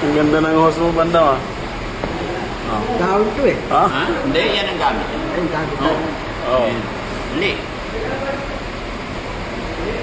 Ang ganda ng hose mo, Bandam, ah. Oh. Dahon to eh. Ha? Ha? Hindi, yan ang gamit. Ayun, dahon to. Oo. Hindi.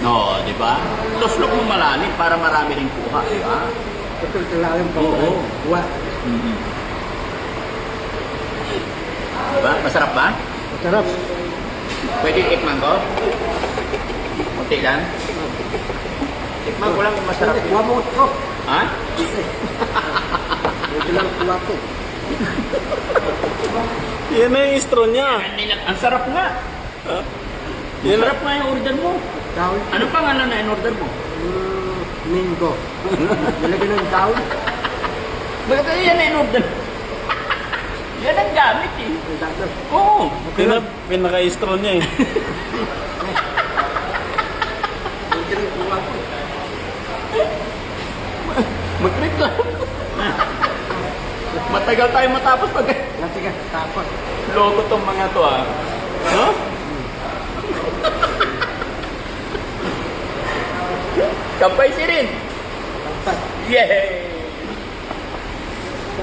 No, di ba? Tuslok mo malalim para marami rin kuha, di ba? Ito talagang Oo. Kuha. Mm-hmm. Diba? Masarap ba? Masarap. Pwede tikman ko? Kunti lang. Tikman ko lang kung masarap. Kuha mo ito. Ha? Ito lang kuha ko. Yan na yung straw niya. Ang sarap nga. Yan na. Masarap nga yung order mo. Dahon. Ano pangalan na in order mo? Mingo. Nilagyan ng dahon. Bakit yan na in order? Yan ang gamit eh. Ang dahon. Oo. Pinaka-straw niya eh. Ito lang kuha ko. Mag-trip lang. Matagal tayo matapos pag Sige, tapos. logo tong mga to ah. No? Kampay si Rin. Tapos. Yay!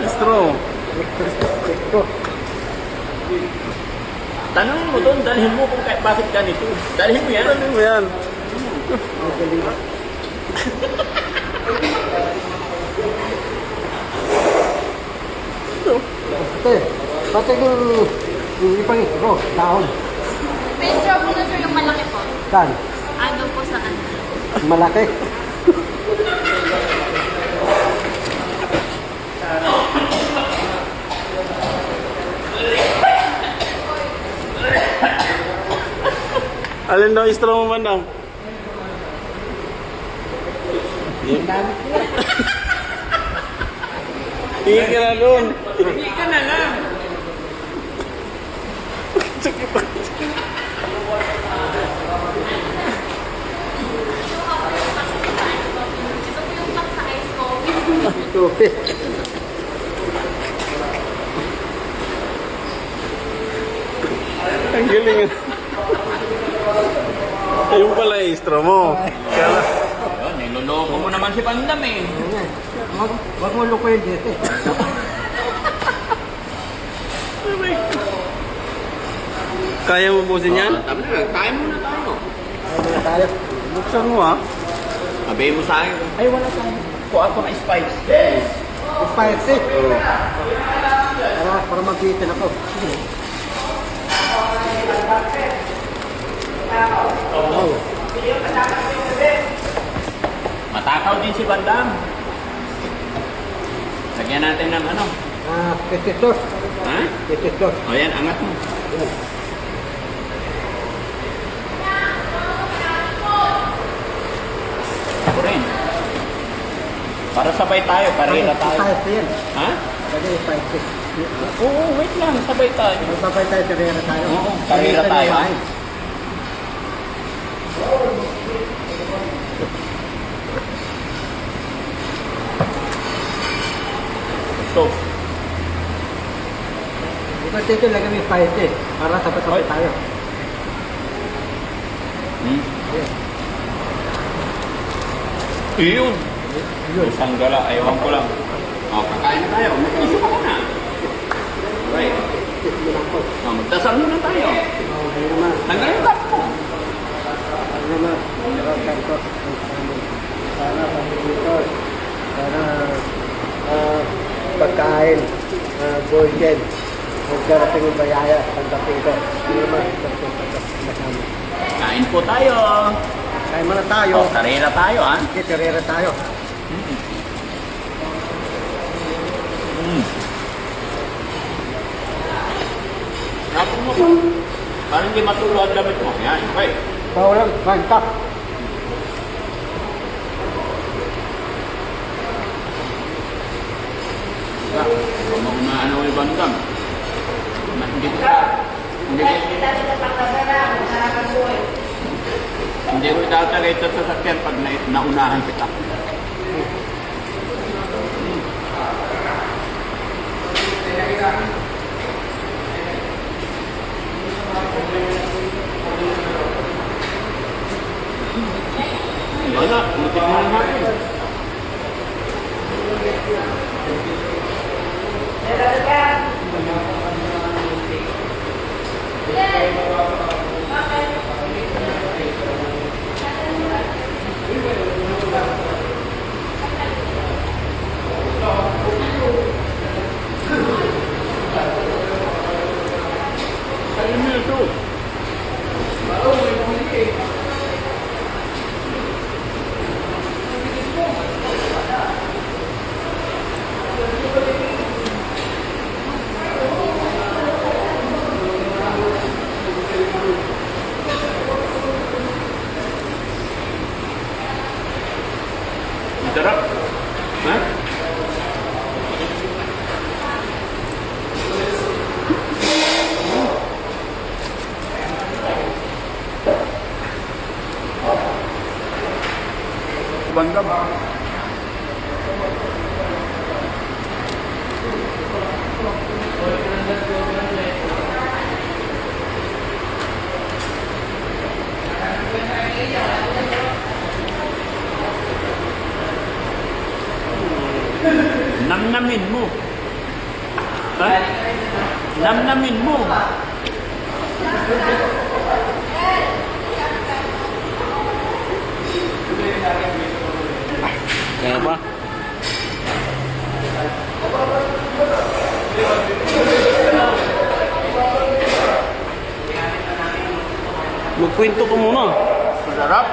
Straw. Ito. Tanongin mo doon, dalhin mo kung bakit ganito. Dalhin mo yan. Ano mo yan? Magaling. Ate, pati yung ipang ito, dahon. Picture mo na sir yung malaki po. Saan? Ano po sa ano? Malaki. Alin daw yung straw mo, Bandam? Tingin ka na doon. Hindi ka na lang. Ito po yung pang sa ice coffee. Ito. Ang galing ah. Ayun pala yung straw mo. Kala, Ayun, niloloko mo naman si Bandam eh. Wag mo lukuyin dito. kaya mo busin yan? Tama na, kain muna tayo. Ano na tayo? Buksan mo ah. Sabihin mo sa akin. Ay, wala tayo. Kuha ako ng spice. Yes. Spicy. Para magbitin ako. Oh. Matakaw din si Bandam. Lagyan natin ng ano. Petitor. Ha? Petitor. O yan, angat mo. Ako rin. Para sabay tayo, parira tayo. Spicy yan. Ha? Pwede spicy. Oo, wait lang, sabay tayo. Magbabay tayo, karera tayo. Oo, karera tayo. So, Ito dito lagyan mo yung spicy. Para sabay-sabay tayo. Ayan. yun. Yun. Isang gala, ayawan ko lang. O, kakain na tayo. Mag-isip ako na. Right. Yun ako. O, magdasal muna tayo. Okay naman. Tanggalin yung tap mo. Ano naman. Meron ganito. Sana pag-petitor. Sana pagkain. Golden. Magdarating yung bayaya. Pagdating ko. Ano naman. Pagdating. Kain po tayo. Kain muna tayo. O, karera tayo, ha? Okay, karera tayo. Tapos mo pa. Parang hindi matulo ang damit mo. Yan, okay. Bawal lang. Kain. Huwag mo ano yung bandang. Hindi ko hindi ko itatagay ito sa sasakyan pag naunahan kita. Wala, mutik mo lang natin. Masarap. Ha? Bandam. Namnamin mo. Ha? Namnamin mo. Kaya ba? Magkwento ka muna. Masarap.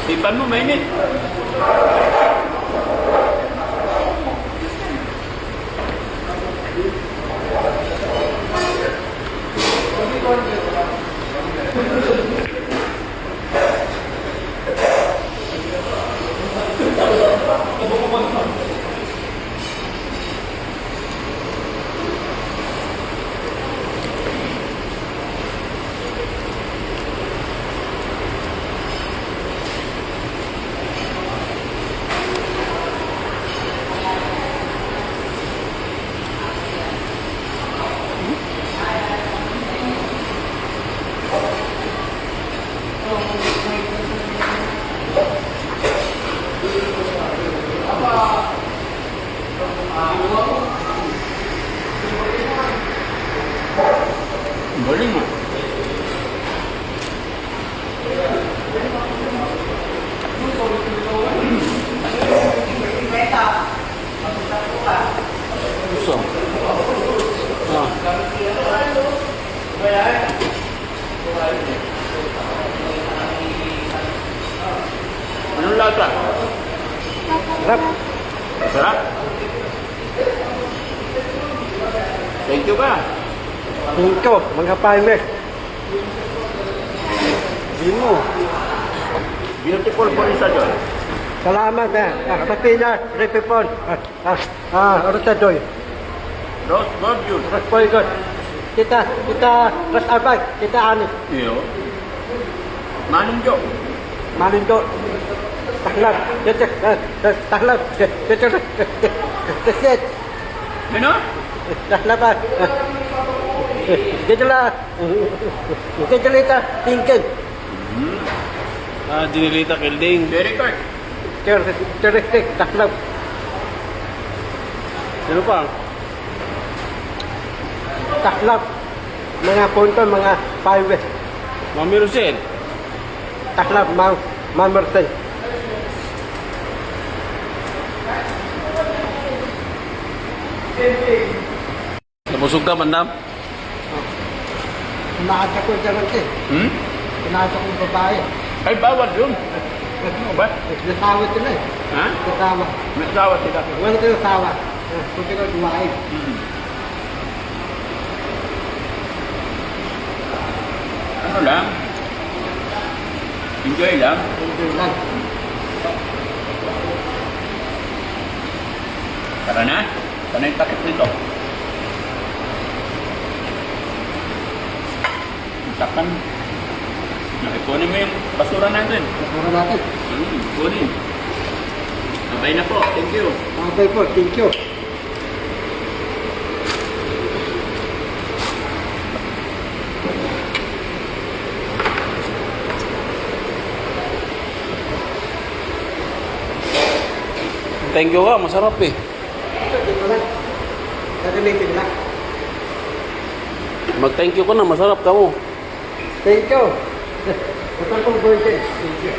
Ipan mo, mainit. Galing mo. Gusto. Ah. Anong lasa? Sarap. Masarap. Thank you ka. Ito, mga farmers. Di mo. Beautiful po isa dyan. Salamat Martina, Repipon. Rotadoy. Rose God yun. Raspoigot. Kita, Rasabay, kita Anis. Iyo. Manong Jo. Malindo. Tahlap. Tahlap. Tahlap. Ano? Tahlap. Gejala. Gejalita tingkin. Ah, dinilita kilding. Very good. Terestik tahlap. Sino pa? Tahlap. Mga punto, mga five. Mami Rosel. Tahlap, Mamersen. Nabusog ka, bandam? Nakata ko dyan eh. Hmm? Nakata ko babae. Ay, bawal yun. Ano ba? Nasawa sila eh. Ha? Nasawa. May asawa sila. Wala sila nasawa. Kunti ko dumain. Ano lang? Enjoy lang. Hindi lang. Tara na. Ano yung takip nito? Takpan. Ipunin mo yung basura natin. Para natin. Kunin. Sabay na po. Thank you. Okay po, thank you. Thank you ka, masarap eh. Ito, dito lang. Gagamitin lang. Mag-thank you ka na, masarap ka mo. Thank you. Ito pong boyfriend. Thank you.